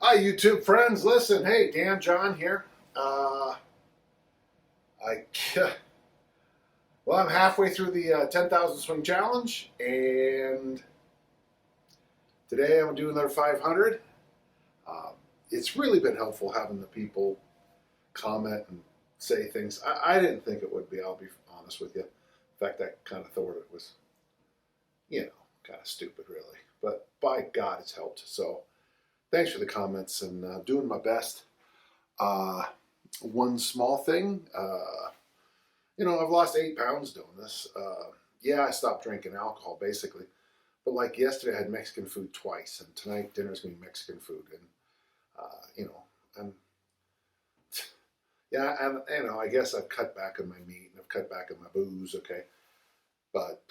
Hi, YouTube friends. Listen, hey, Dan John here. I well, I'm halfway through the 10,000 swing challenge, and today I'm doing another 500. Uh, it's really been helpful having the people comment and say things. I didn't think it would be. I'll be honest with you. In fact, I kind of thought it was, kind of stupid, really. But by God, it's helped. So thanks for the comments and doing my best. One small thing, I've lost 8 pounds doing this. Yeah, I stopped drinking alcohol basically, but like yesterday I had Mexican food twice, and tonight dinner's gonna be Mexican food, and and yeah, and I guess I've cut back on my meat and I've cut back on my booze, okay, but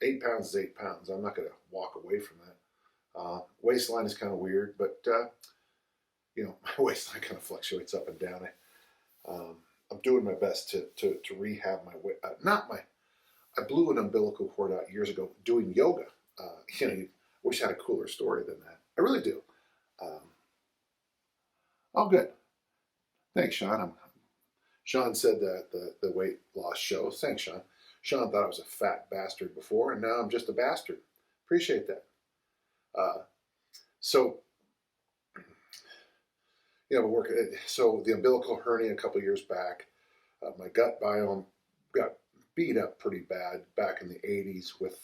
8 pounds is 8 pounds. I'm not gonna walk away from that. Waistline is kind of weird, but my waistline kind of fluctuates up and down. I'm doing my best to rehab my weight. I blew an umbilical cord out years ago doing yoga. You wish I had a cooler story than that. I really do. Um, oh, good. Thanks, Sean. Sean said that the weight loss shows. Thanks, Sean. Sean thought I was a fat bastard before, and now I'm just a bastard. Appreciate that. So So the umbilical hernia a couple years back, my gut biome got beat up pretty bad back in the 80s with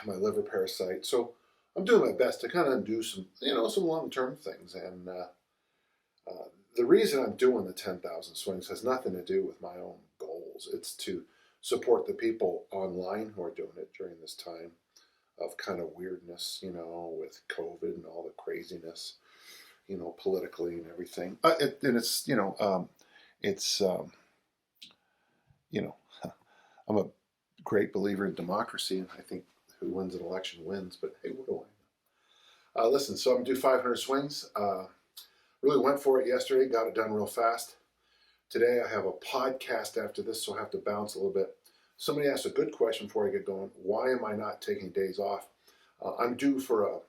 my liver parasite. So I'm doing my best to kind of do some long-term things. And the reason I'm doing the 10,000 swings has nothing to do with my own goals. It's to support the people online who are doing it during this time of kind of weirdness, with COVID and all the craziness, politically and everything. It's I'm a great believer in democracy, and I think who wins an election wins. But hey, what do I know? Listen, so I'm gonna do 500 swings. Really went for it yesterday, got it done real fast. Today I have a podcast after this, so I have to bounce a little bit. Somebody asked a good question before I get going. Why am I not taking days off? I'm due for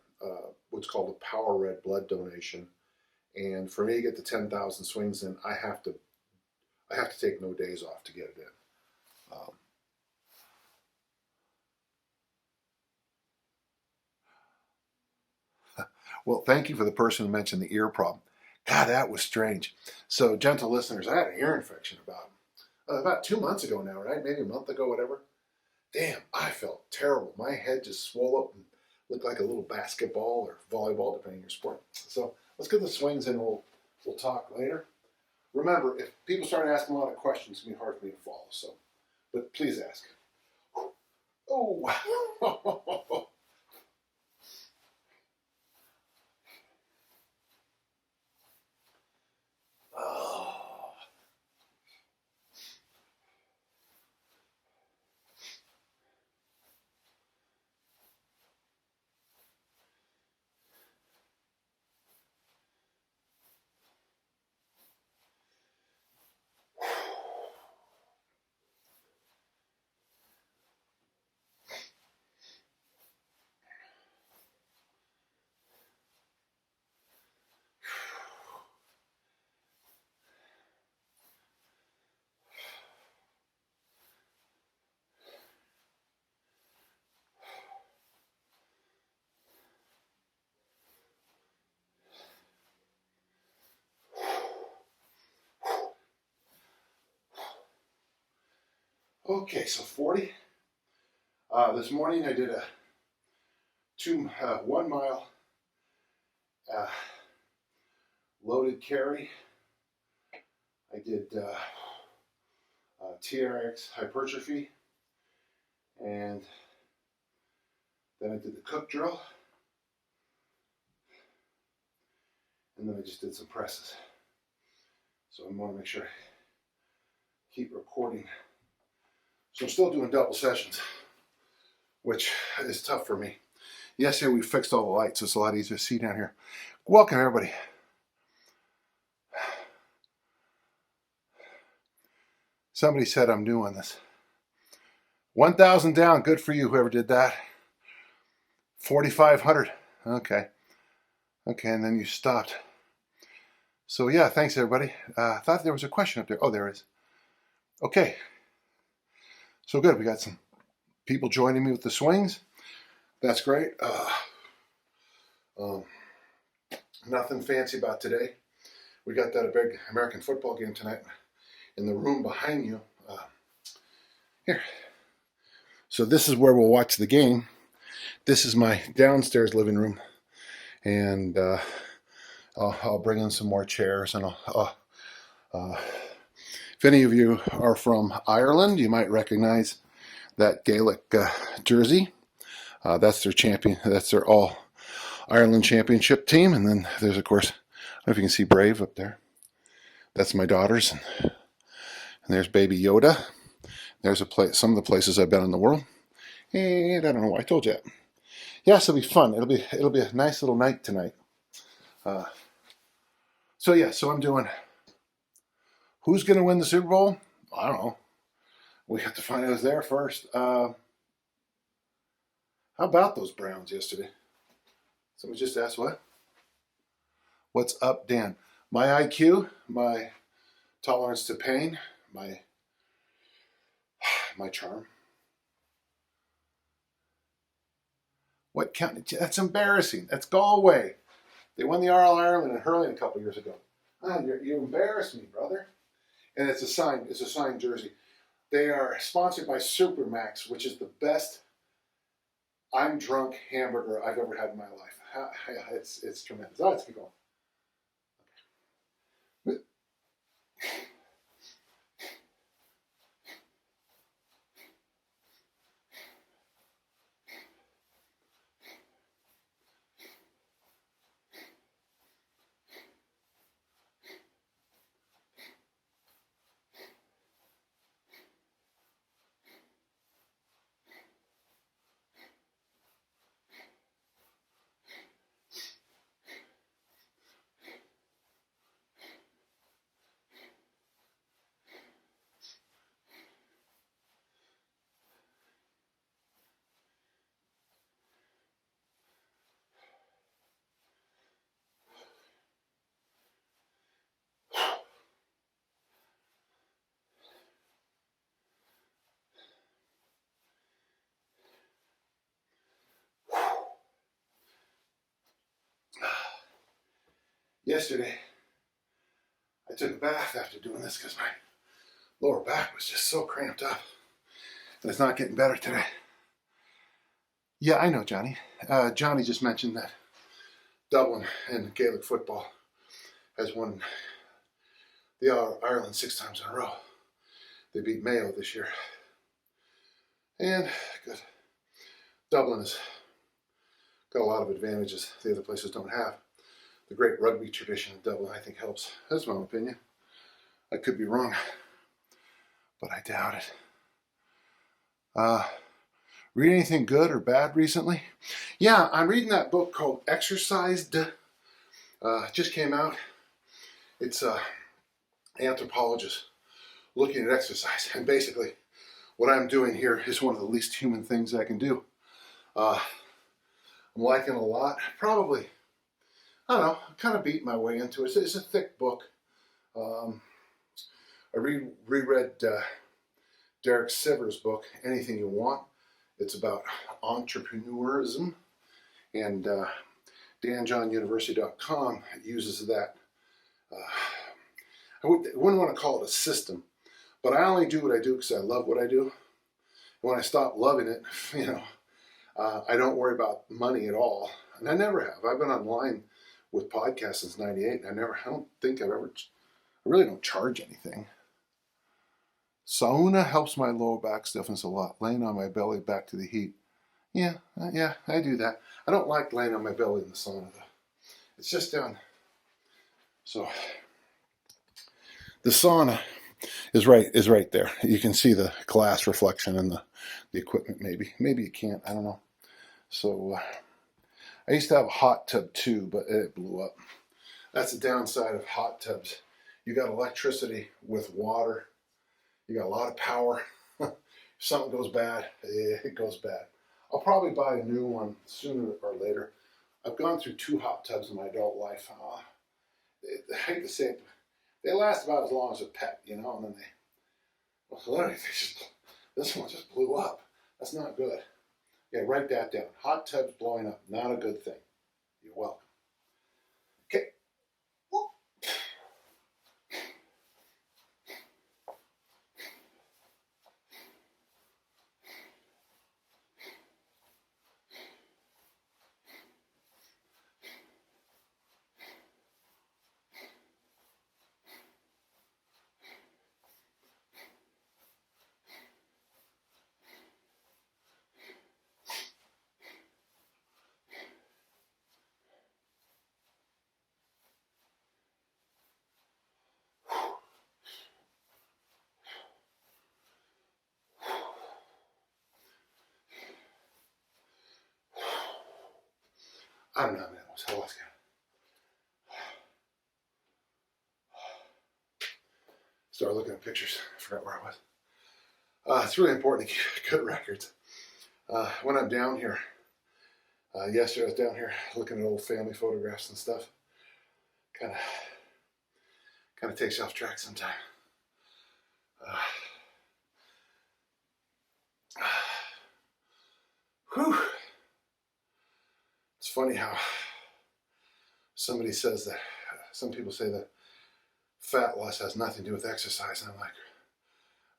what's called a power red blood donation, and for me to get to 10,000 swings in, I have to take no days off to get it in. Well, thank you for the person who mentioned the ear problem. God, that was strange. So, gentle listeners, I had an ear infection about 2 months ago now, right? Maybe a month ago, whatever. Damn, I felt terrible. My head just swelled up and looked like a little basketball or volleyball, depending on your sport. So let's get the swings in. We'll talk later. Remember, if people start asking a lot of questions, it's going to be hard for me to follow. So, but please ask. Oh, oh. Okay, so 40. This morning I did a 1 mile loaded carry. I did TRX hypertrophy, and then I did the cook drill, and then I just did some presses. So I want to make sure I keep recording. So I'm still doing double sessions, which is tough for me. Yesterday we fixed all the lights, so it's a lot easier to see down here. Welcome, everybody. Somebody said I'm new on this. 1,000 down, good for you, whoever did that. 4,500, okay. Okay, and then you stopped. So yeah, thanks everybody. I thought there was a question up there. Oh, there is. Okay, so good. We got some people joining me with the swings. That's great. Um, nothing fancy about today. We got that big American football game tonight in the room behind you. Here. So this is where we'll watch the game. This is my downstairs living room, and I'll bring in some more chairs, and if any of you are from Ireland, you might recognize that Gaelic jersey. That's their champion. That's their all Ireland championship team. And then there's, of course, I don't know if you can see Brave up there. That's my daughters, and there's Baby Yoda. There's some of the places I've been in the world, and I don't know why I told you that. Yes, it'll be fun. It'll be a nice little night tonight. So I'm doing. Who's going to win the Super Bowl? I don't know. We have to find out who's there first. How about those Browns yesterday? Somebody just asked what? What's up, Dan? My IQ, my tolerance to pain, my charm. What count? That's embarrassing. That's Galway. They won the All-Ireland in hurling a couple years ago. You embarrass me, brother. And it's a signed jersey. They are sponsored by Supermax, which is the best I'm drunk hamburger I've ever had in my life. It's tremendous. Let's keep going. Yesterday, I took a bath after doing this because my lower back was just so cramped up. And it's not getting better today. Yeah, I know, Johnny. Johnny just mentioned that Dublin in Gaelic football has won the Ireland 6 times in a row. They beat Mayo this year. And good. Dublin has got a lot of advantages the other places don't have. The great rugby tradition of Dublin, I think, helps. That's my own opinion. I could be wrong, but I doubt it. Read anything good or bad recently? Yeah, I'm reading that book called Exercised. Just came out. It's an anthropologist looking at exercise. And basically, what I'm doing here is one of the least human things I can do. I'm liking it a lot. Probably, I don't know, kind of beat my way into it. It's a thick book. I reread Derek Sivers' book, Anything You Want. It's about entrepreneurism, and danjohnuniversity.com uses that. I wouldn't want to call it a system, but I only do what I do because I love what I do. And when I stop loving it, I don't worry about money at all, and I never have. I've been online with podcasts since '98, and I really don't charge anything. Sauna helps my lower back stiffness a lot. Laying on my belly back to the heat. Yeah, I do that. I don't like laying on my belly in the sauna though. It's just down. So the sauna is right there. You can see the glass reflection in the equipment. Maybe you can't. I don't know. So I used to have a hot tub too, but it blew up. That's the downside of hot tubs. You got electricity with water. You got a lot of power. If something goes bad, it goes bad. I'll probably buy a new one sooner or later. I've gone through 2 hot tubs in my adult life. I hate to say it, they last about as long as a pet, you know, and then this one just blew up. That's not good. Yeah, write that down. Hot tubs blowing up, not a good thing. You're welcome. Okay. I don't know, man. I lost count. Started looking at pictures. I forgot where I was. It's really important to keep good records. When I'm down here, yesterday I was down here looking at old family photographs and stuff. Kind of takes you off track sometime. Whew. It's funny how somebody says that, some people say that fat loss has nothing to do with exercise, and I'm like,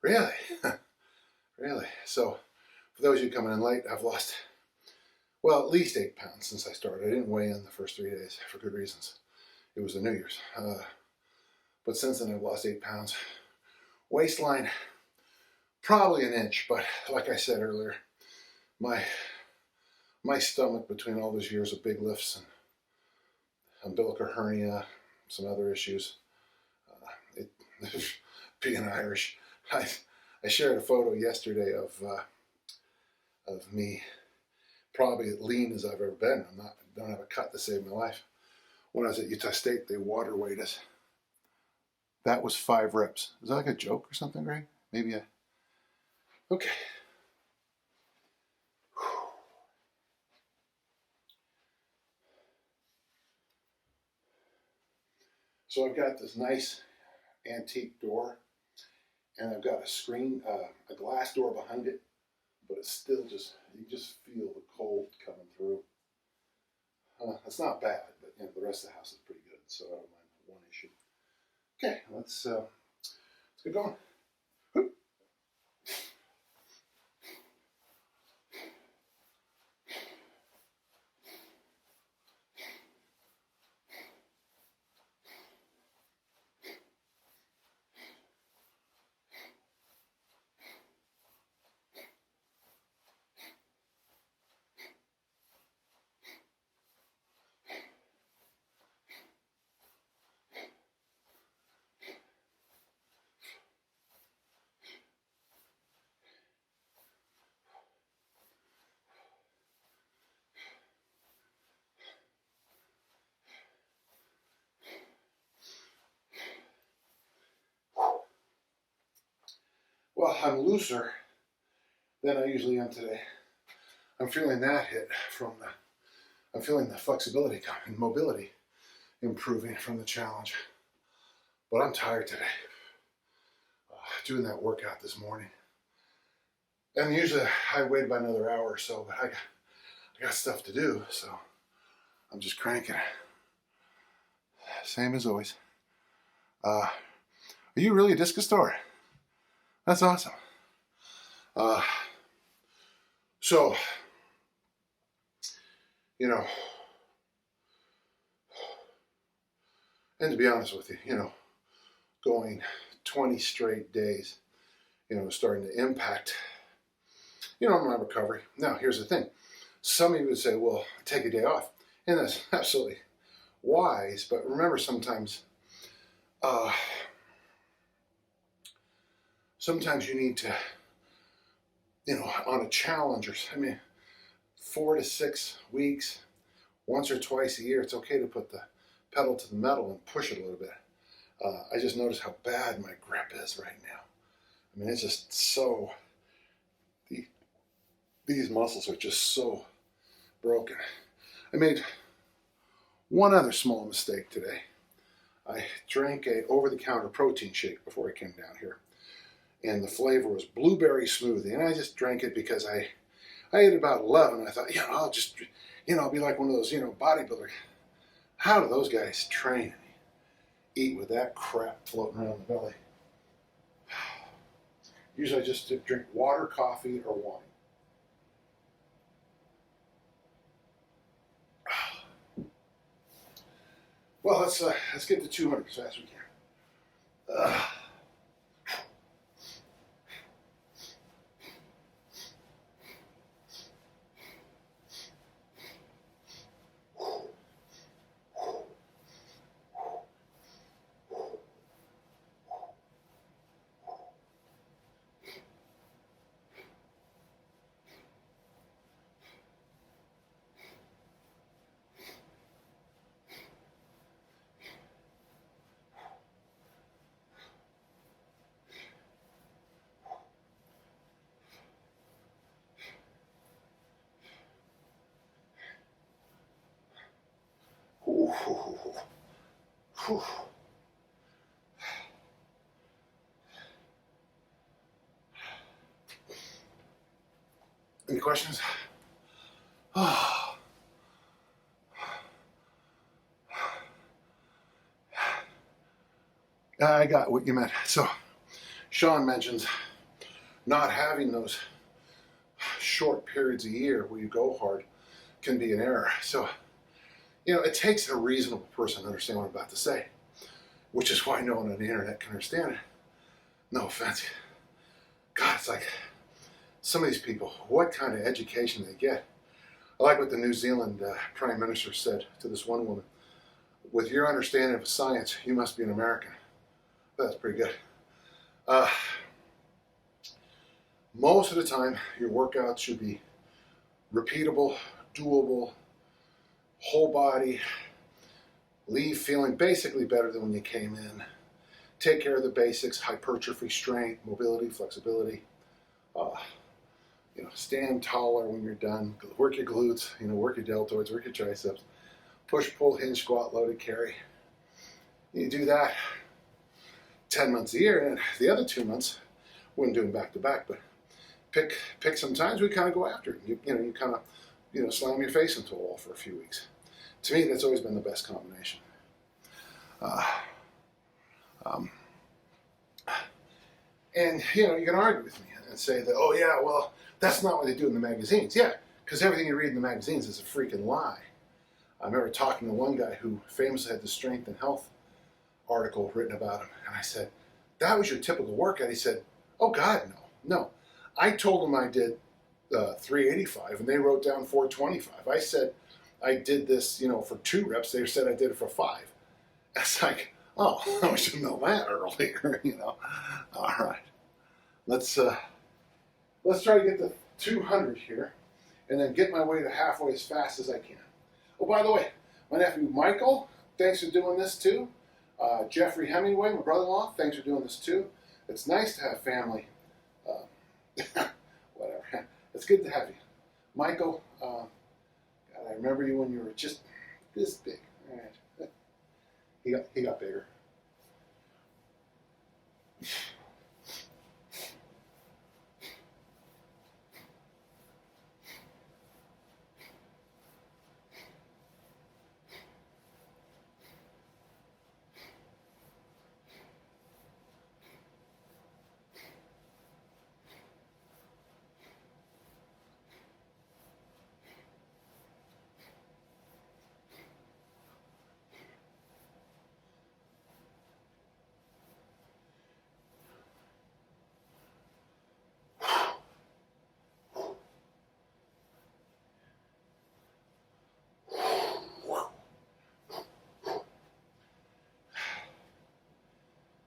really? Really? So, for those of you coming in late, I've lost, well, at least 8 pounds since I started. I didn't weigh in the first 3 days for good reasons. It was the New Year's. But since then, I've lost 8 pounds. Waistline, probably an inch, but like I said earlier, my stomach, between all those years of big lifts and umbilical hernia, some other issues, being Irish, I shared a photo yesterday of me, probably as lean as I've ever been. Don't have a cut to save my life. When I was at Utah State, they water weighed us. That was 5 reps. Is that like a joke or something, Greg? Maybe okay. So I've got this nice antique door, and I've got a screen, a glass door behind it, but it's still just, you just feel the cold coming through. It's not bad, but you know, the rest of the house is pretty good, so I don't mind one issue. Okay, let's get going. Well, I'm looser than I usually am today. I'm feeling that hit from I'm feeling the flexibility coming, mobility improving from the challenge. But I'm tired today. Doing that workout this morning. And usually I wait about another hour or so, but I got stuff to do, so I'm just cranking. Same as always. Are you really a discus thrower? That's awesome. So, you know, and to be honest with you, you know, going 20 straight days, you know, starting to impact, you know, my recovery. Now, here's the thing. Some of you would say, well, take a day off. And that's absolutely wise. But remember, sometimes you need to, you know, on a challenge, or, I mean, 4 to 6 weeks, once or twice a year, it's okay to put the pedal to the metal and push it a little bit. I just noticed how bad my grip is right now. I mean, it's just so, these muscles are just so broken. I made One other small mistake today. I drank a over-the-counter protein shake before I came down here, and the flavor was blueberry smoothie, and I just drank it because I ate about 11. I thought, I'll just, I'll be like one of those, bodybuilders. How do those guys train and eat with that crap floating around the belly? Usually I just drink water, coffee, or wine. Well, let's get to 200 as fast as we can. Any questions? I got what you meant. So, Sean mentions not having those short periods a year where you go hard can be an error. So, it takes a reasonable person to understand what I'm about to say, which is why no one on the internet can understand it. No offense. God, it's like some of these people, what kind of education they get. I like what the New Zealand Prime Minister said to this one woman. With your understanding of science, you must be an American. That's pretty good. Most of the time, your workouts should be repeatable, doable, whole body, leave feeling basically better than when you came in. Take care of the basics: hypertrophy, strength, mobility, flexibility. Stand taller when you're done. Work your glutes. Work your deltoids. Work your triceps. Push, pull, hinge, squat, loaded, carry. You do that 10 months a year, and the other 2 months, wouldn't do them back to back, but pick some times we kind of go after it. You kind of slam your face into a wall for a few weeks. To me, that's always been the best combination. And you can argue with me and say that, oh yeah, well, that's not what they do in the magazines. Yeah, because everything you read in the magazines is a freaking lie. I remember talking to one guy who famously had the Strength and Health article written about him, and I said, that was your typical workout? He said, oh God, no. I told him I did 385, and they wrote down 425. I said I did this, for 2 reps. They said I did it for 5. It's like, oh, I should know that earlier, All right, let's try to get to 200 here, and then get my way to halfway as fast as I can. Oh, by the way, my nephew Michael, thanks for doing this too. Jeffrey Hemingway, my brother-in-law, thanks for doing this too. It's nice to have family. Whatever. It's good to have you. Michael, God, I remember you when you were just this big. All right. He got bigger.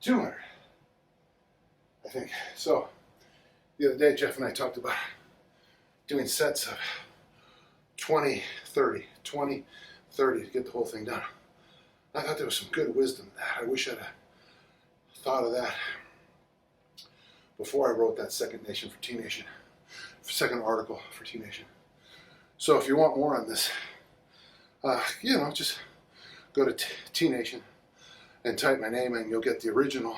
$200, I think. So, the other day, Jeff and I talked about doing sets of 20, 30, 20, 30 to get the whole thing done. I thought there was some good wisdom in that. I wish I'd thought of that before I wrote that second article for T Nation. So if you want more on this, just go to T-Nation and type my name in, you'll get the original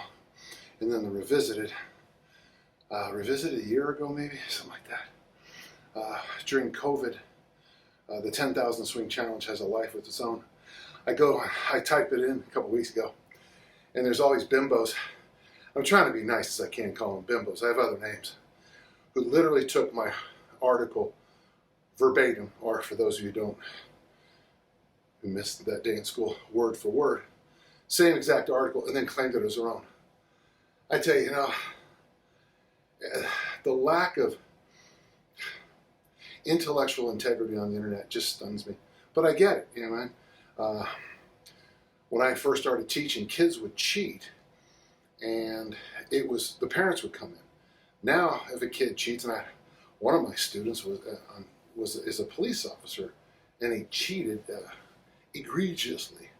and then the revisited. Revisited a year ago, maybe, something like that. During COVID, the 10,000 swing challenge has a life of its own. I typed it in a couple weeks ago, and there's all these bimbos. I'm trying to be nice as I can, call them bimbos. I have other names, who literally took my article verbatim, or for those of you who missed that day in school, word for word, same exact article, and then claimed it as their own. I tell you, the lack of intellectual integrity on the internet just stuns me. But I get it, man. When I first started teaching, kids would cheat, and the parents would come in. Now, if a kid cheats, and one of my students is a police officer, and he cheated egregiously.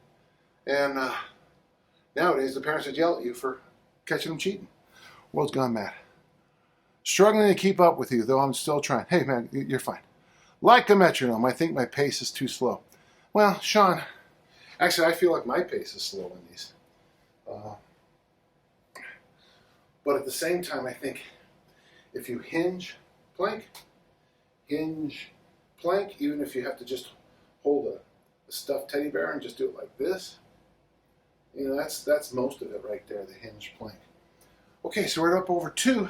And nowadays, the parents would yell at you for catching him cheating. World's gone mad. Struggling to keep up with you, though I'm still trying. Hey, man, you're fine. Like a metronome, I think my pace is too slow. Well, Sean, actually, I feel like my pace is slow in these. But at the same time, I think if you hinge, plank, even if you have to just hold a stuffed teddy bear and just do it like this, that's most of it right there, the hinge plank. Okay, so we're up over 2.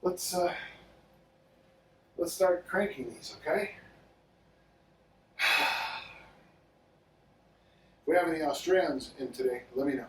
Let's start cranking these, okay? If we have any Australians in today, let me know.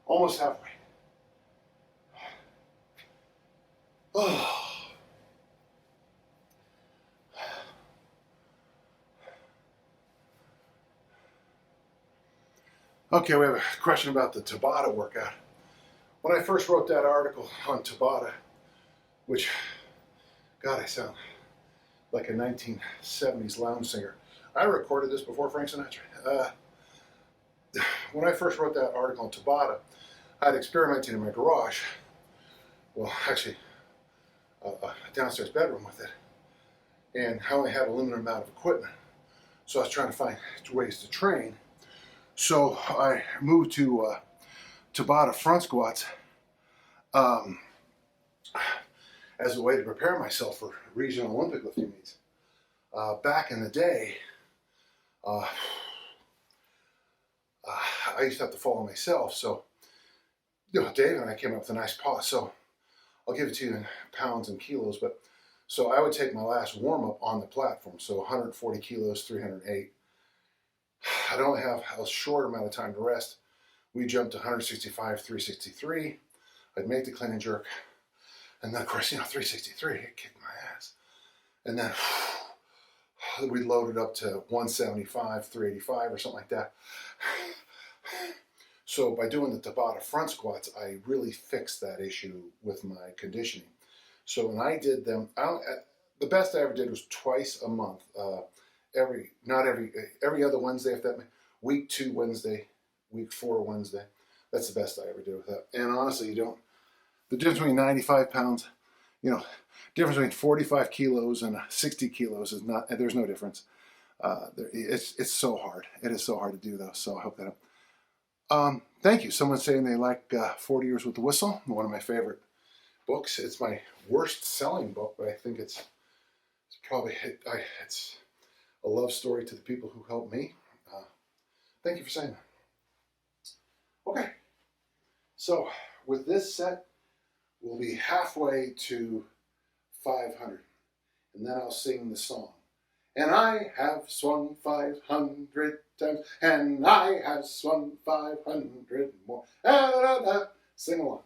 Almost halfway. Oh. Okay, we have a question about the Tabata workout. When I first wrote that article on Tabata, which, God, I sound like a 1970s lounge singer. I recorded this before Frank Sinatra. When I first wrote that article on Tabata, I had experimented in my garage. Well, actually, a downstairs bedroom with it. And I only had a limited amount of equipment. So I was trying to find ways to train. So I moved to Tabata front squats as a way to prepare myself for regional Olympic lifting meets. Back in the day, I used to have to follow myself. So, Dave and I came up with a nice pause. So I'll give it to you in pounds and kilos. But so I would take my last warm up on the platform. So 140 kilos, 308. I'd only have a short amount of time to rest. We jumped to 165, 363. I'd make the clean and jerk. And then, of course, 363, it kicked my ass. And then we loaded up to 175, 385 or something like that. So by doing the Tabata front squats, I really fixed that issue with my conditioning. So when I did them, the best I ever did was twice a month. Every other Wednesday, if that week 2 Wednesday, week 4 Wednesday. That's the best I ever did with that. And honestly, the difference between 95 pounds, difference between 45 kilos and 60 kilos is not, there's no difference. It's so hard. It is so hard to do though. So I hope that thank you. Someone's saying they like 40 Years with the Whistle, one of my favorite books. It's my worst selling book, but I think it's a love story to the people who helped me. Thank you for saying that. Okay, so with this set, we'll be halfway to 500, and then I'll sing the song. And I have swung 500 times, and I have swung 500 more. Sing along.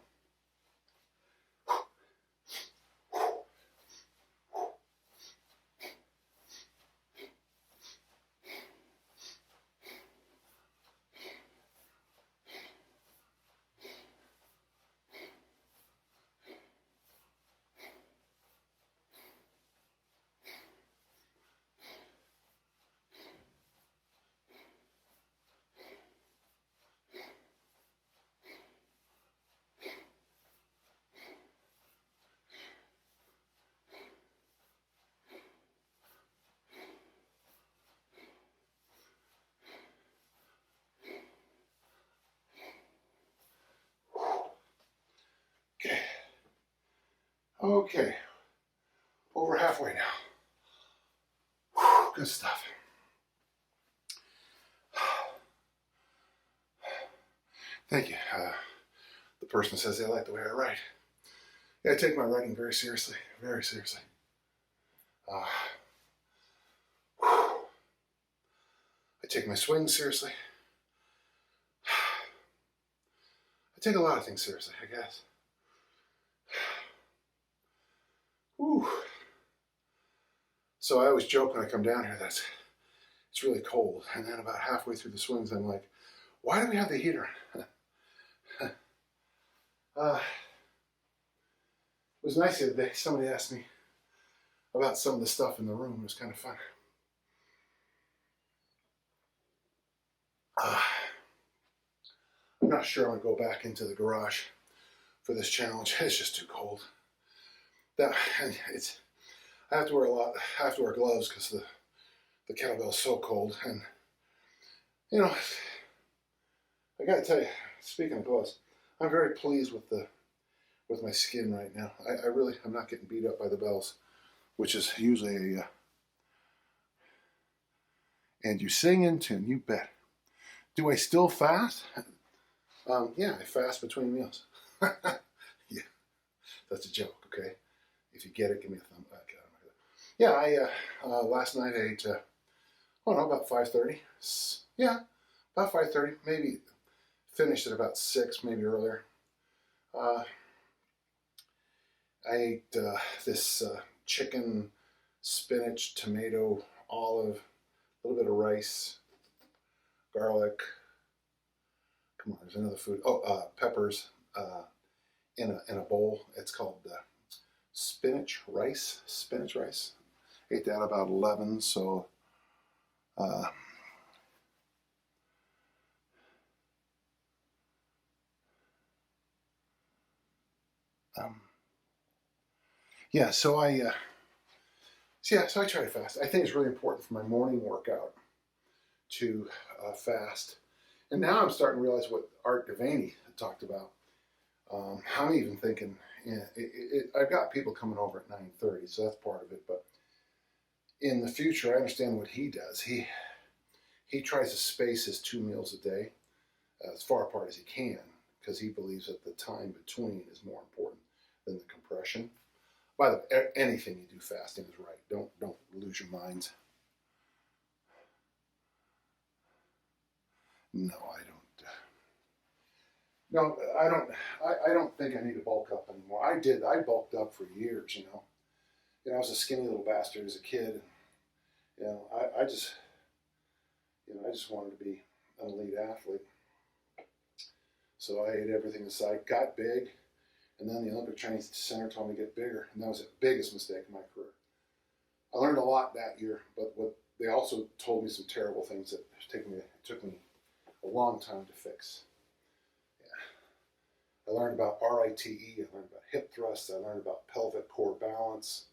Okay. Okay. Over halfway now. Whew, good stuff. Thank you. The person says they like the way I write. Yeah, I take my writing very seriously. Very seriously. I take my swing seriously. I take a lot of things seriously, I guess. Whew. So I always joke when I come down here that it's really cold. And then about halfway through the swings, I'm like, why do we have the heater on? It was nice the other day. Somebody asked me about some of the stuff in the room. It was kind of fun. I'm not sure I'm going to go back into the garage for this challenge. It's just too cold. I have to wear I have to wear gloves because the kettlebell is so cold. And you know, I got to tell you, speaking of gloves, I'm very pleased with my skin right now. I'm not getting beat up by the bells, which is usually a. And you sing in tune, you bet. Do I still fast? Yeah, I fast between meals. Yeah, that's a joke, okay? If you get it, give me a thumb up. Yeah, last night I ate, about 5:30. Yeah, about 5:30, maybe finished at about 6, maybe earlier. I ate this chicken, spinach, tomato, olive, a little bit of rice, garlic. Come on, there's another food. Oh, peppers in a bowl. It's called spinach rice. Spinach rice. Ate that about 11. So yeah. So I try to fast. I think it's really important for my morning workout to fast. And now I'm starting to realize what Art Devaney talked about. I'm even thinking, I've got people coming over at 9:30, so that's part of it. But in the future, I understand what he does. He tries to space his 2 meals a day as far apart as he can, because he believes that the time between is more important than the compression. By the way, anything you do fasting is right. Don't lose your minds. No, I don't. No, I don't. I don't think I need to bulk up anymore. I did. I bulked up for years. I was a skinny little bastard as a kid. And, I just wanted to be an elite athlete. So I ate everything aside, got big, and then the Olympic Training Center told me to get bigger, and that was the biggest mistake in my career. I learned a lot that year, but they also told me some terrible things that took me a long time to fix. I learned about RITE, I learned about hip thrusts, I learned about pelvic core balance,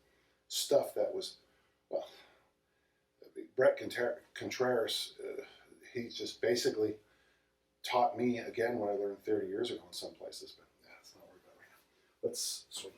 stuff that was, well, Brett Contreras, he just basically taught me again what I learned 30 years ago in some places, but yeah, that's not what we're about right now. Let's swing.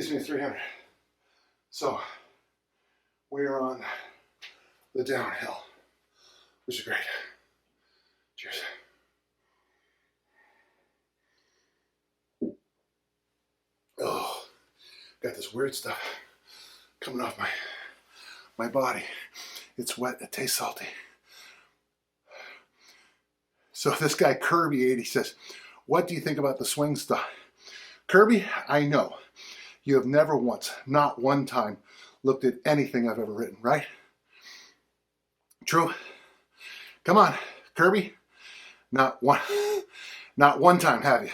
gives me 300. So we are on the downhill, which is great. Cheers. Oh, got this weird stuff coming off my body. It's wet, it tastes salty. So this guy Kirby 80 says, what do you think about the swing stuff? Kirby, I know you have never once, not one time, looked at anything I've ever written, right? True? Come on, Kirby. Not one time, have you?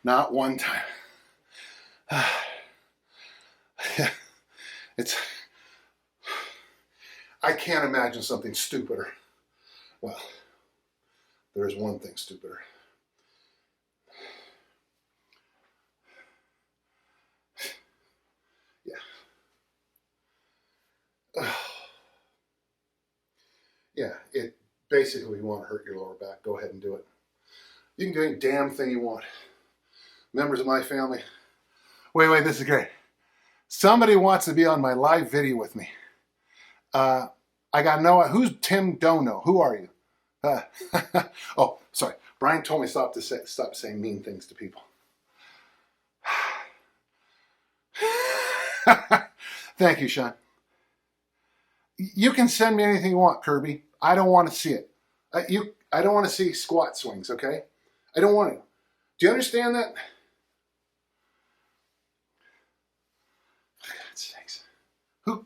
Not one time. I can't imagine something stupider. Well, there's one thing stupider. Yeah. Yeah, it basically, you want to hurt your lower back, go ahead and do it. You can do any damn thing you want. Members of my family, wait, this is great. Somebody wants to be on my live video with me. I got Noah. Who's Tim Dono? Who are you? Oh, sorry. Brian told me stop saying mean things to people. Thank you, Sean. You can send me anything you want, Kirby. I don't want to see it. I don't want to see squat swings, okay? I don't want to. Do you understand that? For God's sakes. Who?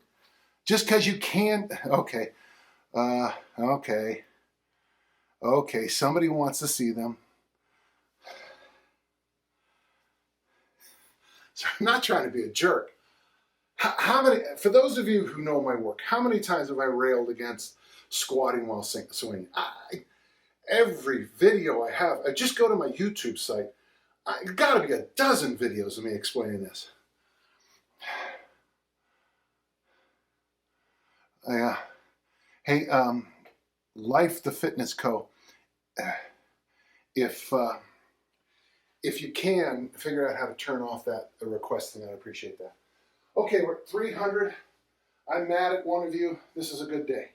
Just because you can't? Okay. Okay, somebody wants to see them. So I'm not trying to be a jerk. How many, for those of you who know my work, how many times have I railed against squatting while swinging? Every video I have, I just go to my YouTube site. It's got to be a dozen videos of me explaining this. Yeah. Hey, Life the Fitness Co. If you can figure out how to turn off that request thing, I'd appreciate that. Okay, we're at 300. I'm mad at one of you. This is a good day.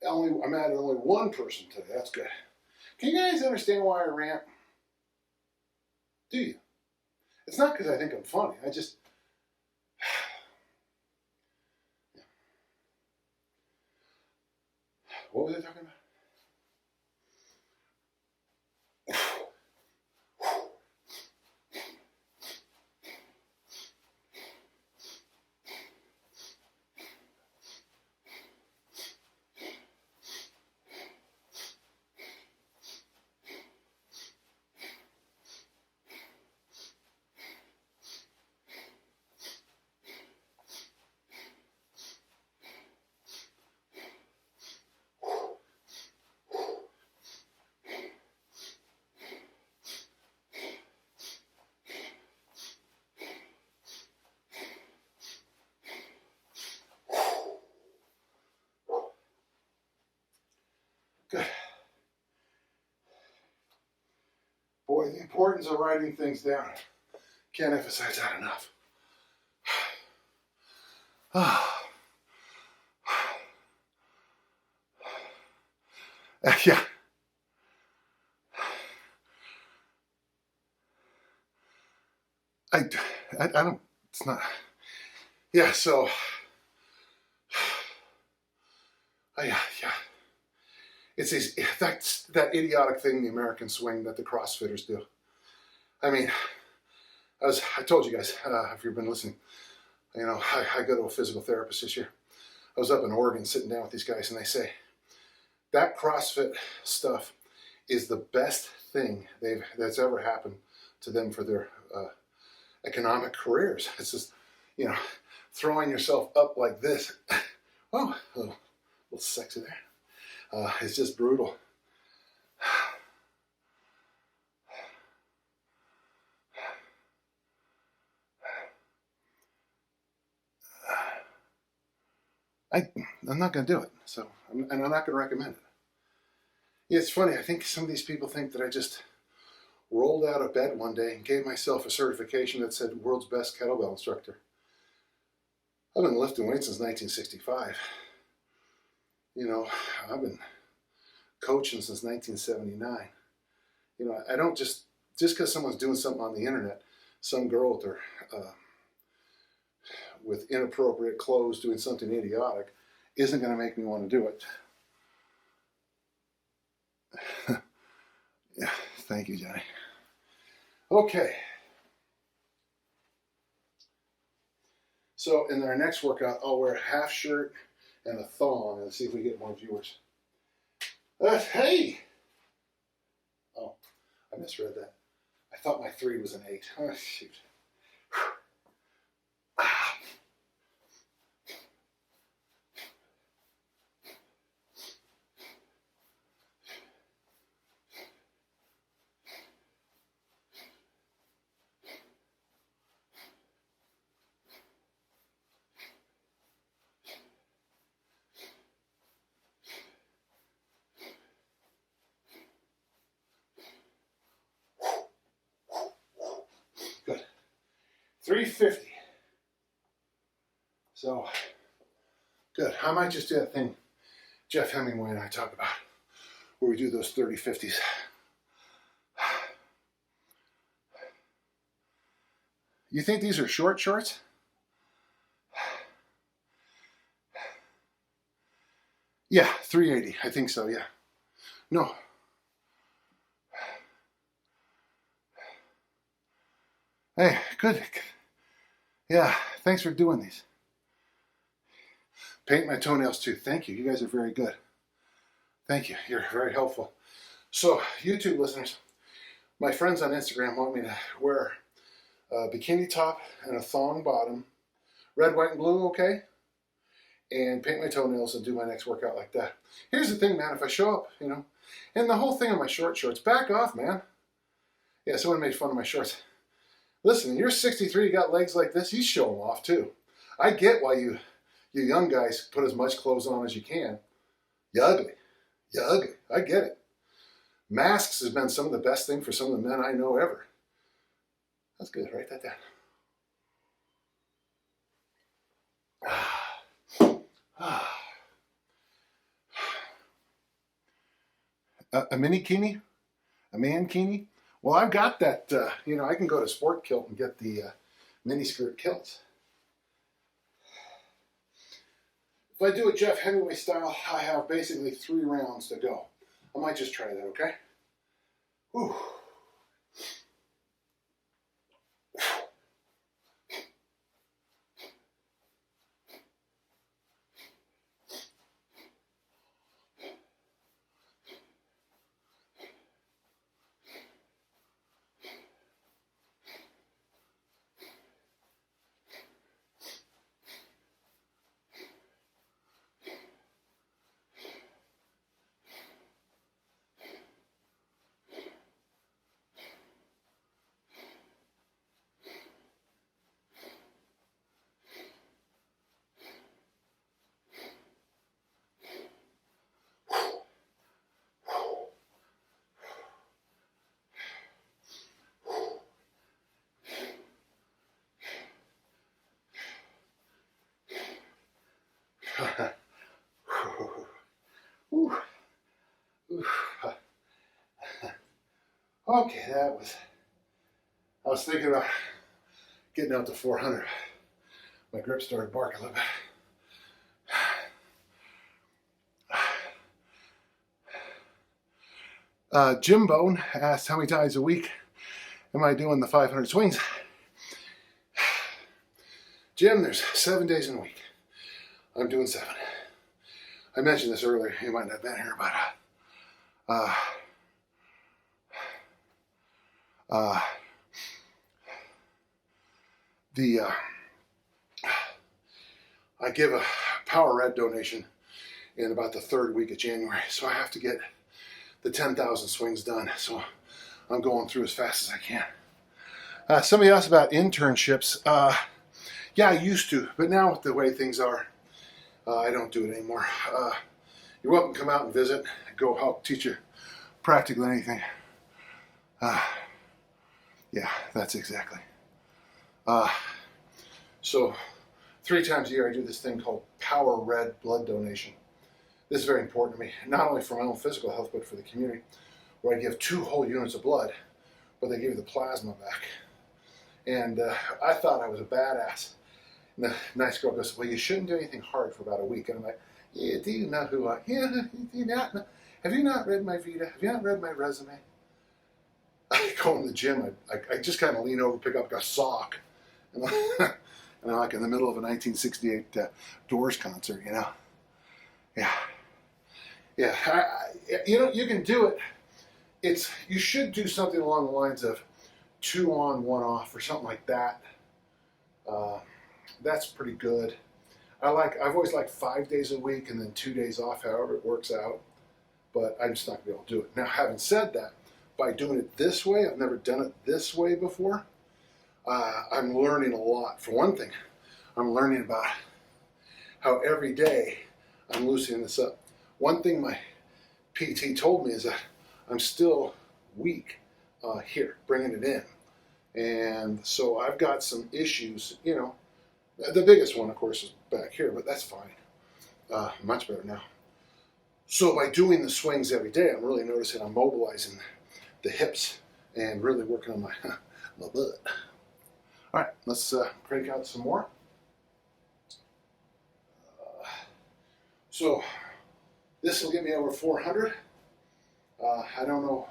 I'm mad at only one person today. That's good. Can you guys understand why I rant? Do you? It's not because I think I'm funny. I just... What was I talking about? Good. Boy, the importance of writing things down. Can't emphasize that enough. Yeah. I don't, it's not, yeah, so, yeah. It's that's that idiotic thing, the American swing that the CrossFitters do. I mean, I told you guys, if you've been listening, you know, I go to a physical therapist this year. I was up in Oregon sitting down with these guys, and they say, that CrossFit stuff is the best thing that's ever happened to them for their economic careers. It's just, you know, throwing yourself up like this. Oh, a little sexy there. It's just brutal. I'm not going to do it, so and I'm not going to recommend it. Yeah, it's funny. I think some of these people think that I just rolled out of bed one day and gave myself a certification that said world's best kettlebell instructor. I've been lifting weights since 1965. You know, I've been coaching since 1979. You know, I don't just because someone's doing something on the internet, some girl with her with inappropriate clothes doing something idiotic isn't going to make me want to do it. Yeah, thank you, Johnny. Okay. So in our next workout, I'll wear a half shirt and a thong and see if we get more viewers. Hey! Oh, I misread that. I thought my 3 was an 8. Oh, shoot. Good. 350. So, good. I might just do that thing Jeff Hemingway and I talk about, where we do those 30-50s. You think these are short shorts? Yeah, 380. I think so, yeah. No. Hey, good. Yeah, thanks for doing these. Paint my toenails too. Thank you. You guys are very good. Thank you. You're very helpful. So, YouTube listeners, my friends on Instagram want me to wear a bikini top and a thong bottom, red, white, and blue, okay? And paint my toenails and do my next workout like that. Here's the thing, man. If I show up, you know, and the whole thing on my short shorts, back off, man. Yeah, someone made fun of my shorts. Listen, you're 63, you got legs like this, you show them off too. I get why you young guys put as much clothes on as you can. You're ugly. You're ugly. I get it. Masks has been some of the best thing for some of the men I know ever. That's good. Write that down. A mini-kini? A man-kini? Well, I've got that, you know, I can go to Sport Kilt and get the mini-skirt kilts. If I do it Jeff Hemingway style, I have basically 3 rounds to go. I might just try that, okay? Whew. Okay, I was thinking about getting out to 400. My grip started barking a little bit. Jim Bone asked how many times a week am I doing the 500 swings? Jim, there's 7 days in a week. I'm doing 7. I mentioned this earlier. You might not have been here, but I give a Power Red donation in about the 3rd week of January, so I have to get the 10,000 swings done. So I'm going through as fast as I can. Somebody asked about internships. Yeah, I used to, but now with the way things are, I don't do it anymore. You're welcome to come out and visit. Go help teach you practically anything. Yeah, that's exactly. So 3 times a year I do this thing called Power Red blood donation. This is very important to me, not only for my own physical health, but for the community, where I give 2 whole units of blood, but they give you the plasma back. And I thought I was a badass. And the nice girl goes, well, you shouldn't do anything hard for about a week. And I'm like, yeah, do you know who I am? Yeah, do you not know? Have you not read my Vita? Have you not read my resume? I go in the gym, I just kind of lean over, pick up a sock, and I'm like in the middle of a 1968 Doors concert, you know? Yeah. You know, you can do it. You should do something along the lines of 2 on, 1 off, or something like that. That's pretty good. I've always liked 5 days a week and then 2 days off, however it works out. But I'm just not gonna be able to do it. Now, having said that, by doing it this way, I've never done it this way before. I'm learning a lot. For one thing, I'm learning about how every day I'm loosening this up. One thing my PT told me is that I'm still weak here, bringing it in. And so I've got some issues, you know. The biggest one, of course, is back here, but that's fine. Much better now. So by doing the swings every day, I'm really noticing I'm mobilizing the hips and really working on my butt. All right, let's crank out some more. So this will get me over 400. I don't know.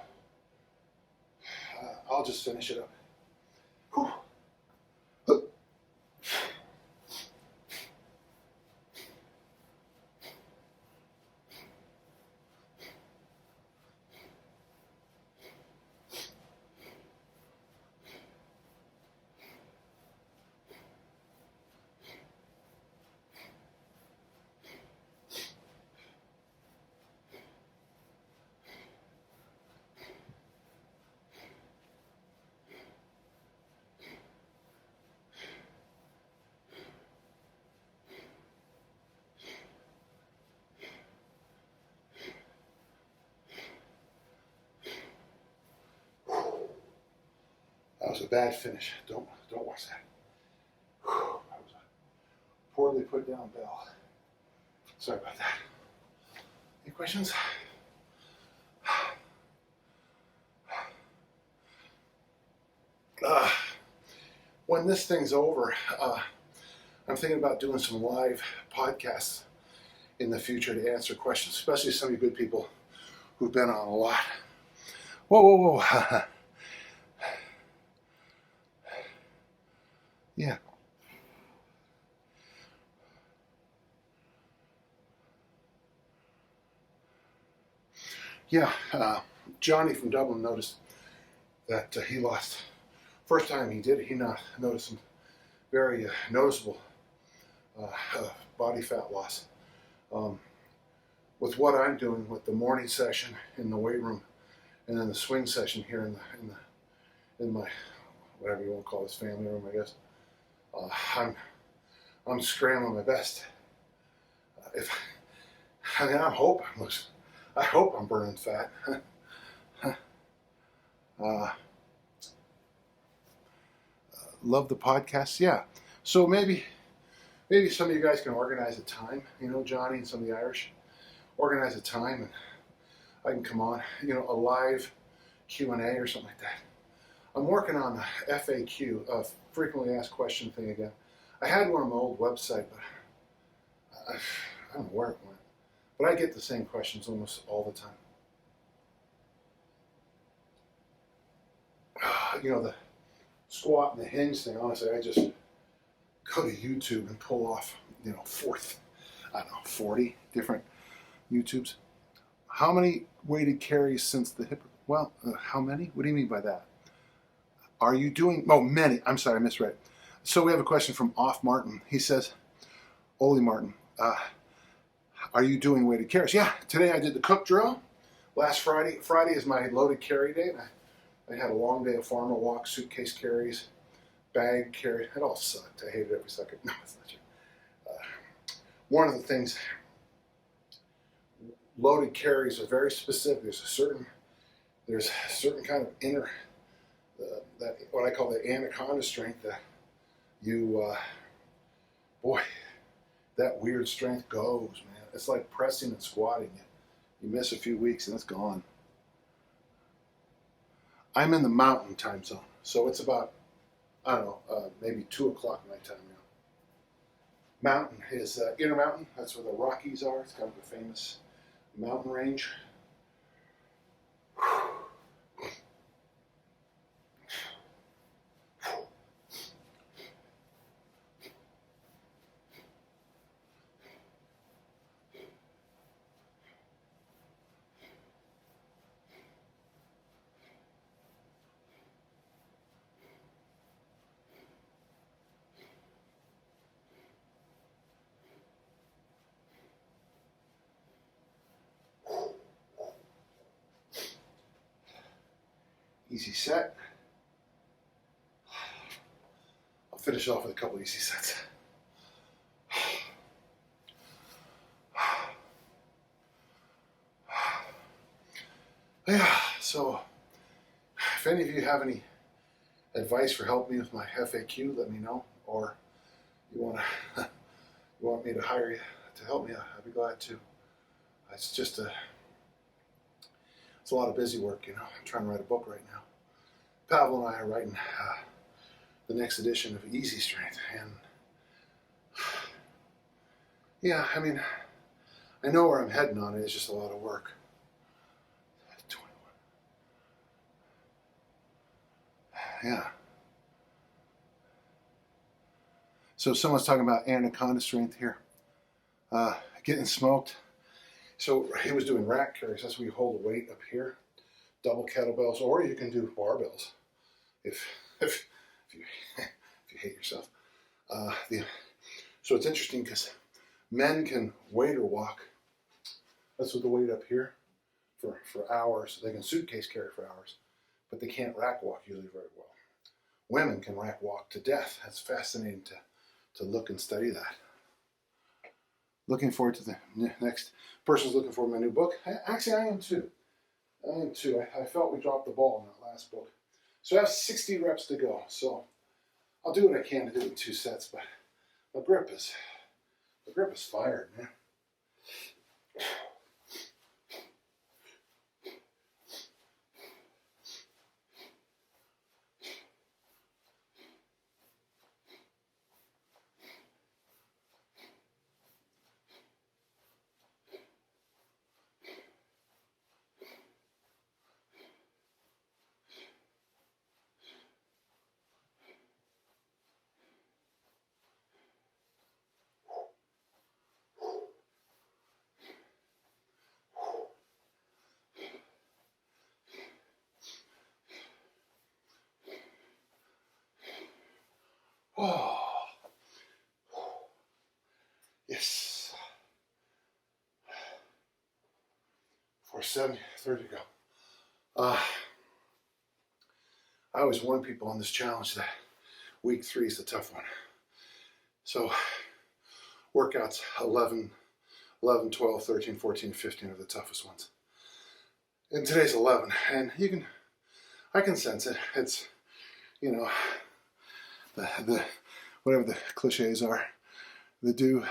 I'll just finish it up. Whew. That was a bad finish. Don't watch that. That was a poorly put down bell. Sorry about that. Any questions? When this thing's over, I'm thinking about doing some live podcasts in the future to answer questions, especially some of you good people who've been on a lot. Whoa. Yeah. Yeah, Johnny from Dublin noticed that he lost. First time he did it, he noticed some very noticeable body fat loss. With what I'm doing with the morning session in the weight room, and then the swing session here in my whatever you want to call this family room, I guess. I'm scrambling my best. I hope I'm burning fat. Love the podcast, yeah. So maybe some of you guys can organize a time. You know, Johnny and some of the Irish organize a time, and I can come on. You know, a live Q&A or something like that. I'm working on the FAQ, frequently asked question thing again. I had one on my old website, but I don't know where it went. But I get the same questions almost all the time. You know, the squat and the hinge thing, honestly, I just go to YouTube and pull off, 40 different YouTubes. How many weighted carries since the hip? Well, how many? What do you mean by that? Are you doing, many. I'm sorry, I misread. So we have a question from Off Martin. He says, Oli Martin, are you doing weighted carries? Yeah, today I did the cook drill. Last Friday is my loaded carry day. I had a long day of farmer walks, suitcase carries, bag carry. It all sucked. I hated every second. No, it's not true. One of the things, loaded carries are very specific. There's a certain kind of inner that what I call the anaconda strength. You boy, that weird strength goes, man. It's like pressing and squatting. You miss a few weeks and it's gone. I'm in the mountain time zone, so it's about, I don't know, maybe 2 o'clock my time now. Mountain is Intermountain. That's where the Rockies are. It's kind of a famous mountain range. Easy set. I'll finish off with a couple easy sets. Yeah, so if any of you have any advice for helping me with my FAQ, let me know. Or you want me to hire you to help me, I'd be glad to. It's just it's a lot of busy work, you know. I'm trying to write a book right now. Pavel and I are writing the next edition of Easy Strength, and yeah, I mean, I know where I'm heading on it. It's just a lot of work. 21. Yeah. So someone's talking about anaconda strength here. Getting smoked. So he was doing rack carries. That's where you hold the weight up here, double kettlebells, or you can do barbells if you hate yourself. So it's interesting because men can waiter walk. That's with the weight up here for hours. They can suitcase carry for hours, but they can't rack walk usually very well. Women can rack walk to death. That's fascinating to look and study that. Looking forward to the next person's looking for my new book. Actually, I am too. I felt we dropped the ball in that last book. So I have 60 reps to go. So I'll do what I can to do it in 2 sets, but my grip is fired, man. Oh, yes. 470, 30 to go. I always warn people on this challenge that week 3 is the tough one. So workouts 11, 12, 13, 14, 15 are the toughest ones. And today's 11, and I can sense it. It's, you know, the whatever the cliches are, the do.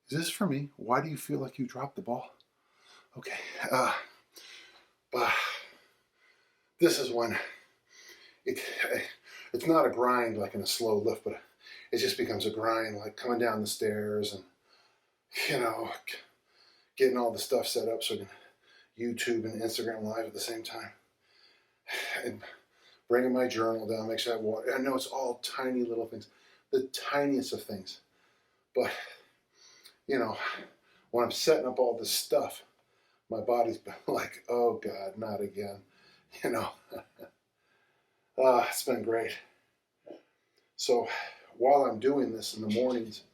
Is this for me? Why do you feel like you dropped the ball? Okay. This is when it's not a grind like in a slow lift, but it just becomes a grind, like coming down the stairs and, you know, getting all the stuff set up so I can YouTube and Instagram Live at the same time. And bringing my journal down, make sure I have water. I know it's all tiny little things, the tiniest of things. But, you know, when I'm setting up all this stuff, my body's been like, oh God, not again. You know, it's been great. So while I'm doing this in the mornings,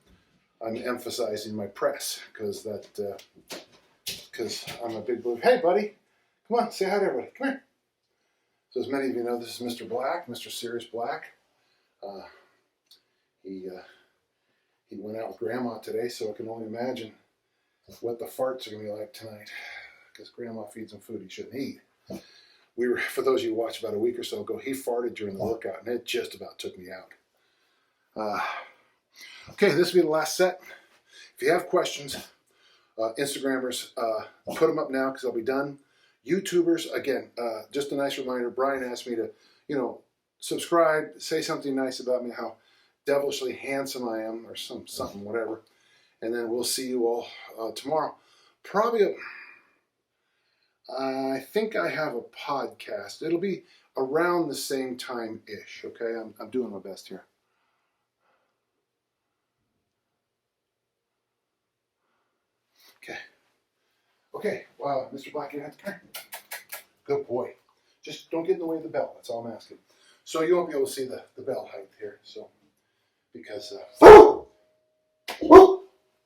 I'm emphasizing my press because I'm a big believer. Hey, buddy, come on, say hi to everybody. Come here. So as many of you know, this is Mr. Black, Mr. Sirius Black. He went out with Grandma today, so I can only imagine what the farts are going to be like tonight, because Grandma feeds him food he shouldn't eat. For those of you who watched about a week or so ago, he farted during the workout, and it just about took me out. Okay, this will be the last set. If you have questions, Instagrammers, put them up now because I'll be done. YouTubers, again, just a nice reminder, Brian asked me to, subscribe, say something nice about me, how devilishly handsome I am, or something, whatever. And then we'll see you all tomorrow. Probably, I think I have a podcast. It'll be around the same time-ish, okay? I'm doing my best here. Okay, wow, Mr. Black, you have to come. Good boy. Just don't get in the way of the bell, that's all I'm asking. So you won't be able to see the bell height here, so, because,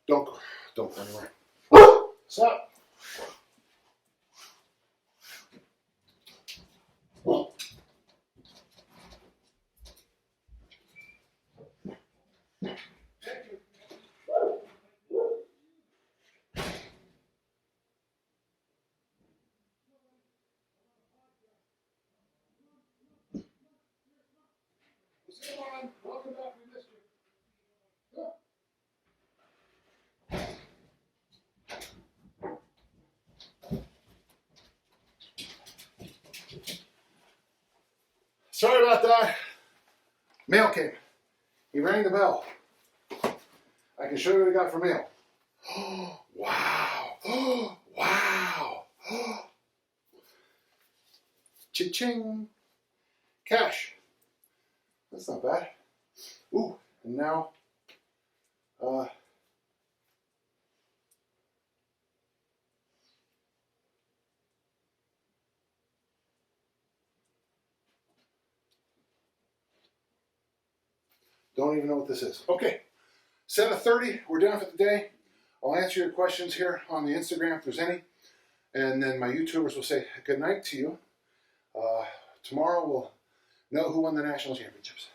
don't go anywhere. Stop. Welcome back, we missed you. Sorry about that. Mail came. He rang the bell. I can show you what I got for mail. Oh, wow. Oh, wow. Oh. Cha-ching. Cash. That's not bad. Ooh, and now, don't even know what this is. Okay, 7:30, we're done for the day. I'll answer your questions here on the Instagram if there's any. And then my YouTubers will say good night to you. Tomorrow we'll know who won the national championships.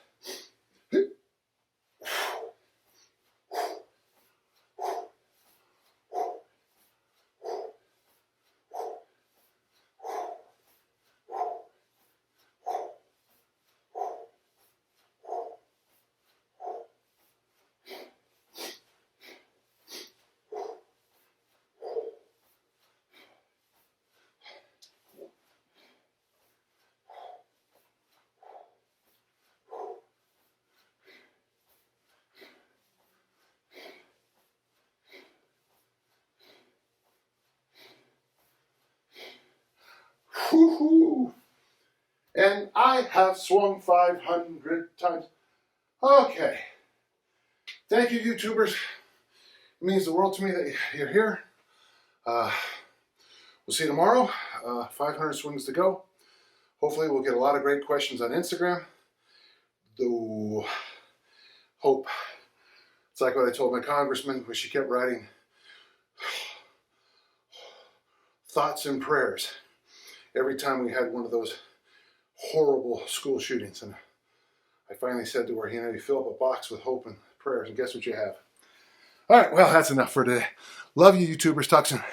Woo-hoo. And I have swung 500 times. Okay. Thank you, YouTubers. It means the world to me that you're here. We'll see you tomorrow. 500 swings to go. Hopefully we'll get a lot of great questions on Instagram. Though, hope. It's like what I told my congressman when she kept writing thoughts and prayers every time we had one of those horrible school shootings. And I finally said to her, you fill up a box with hope and prayers, and guess what you have? All right, well, that's enough for today. Love you, YouTubers. Talk soon.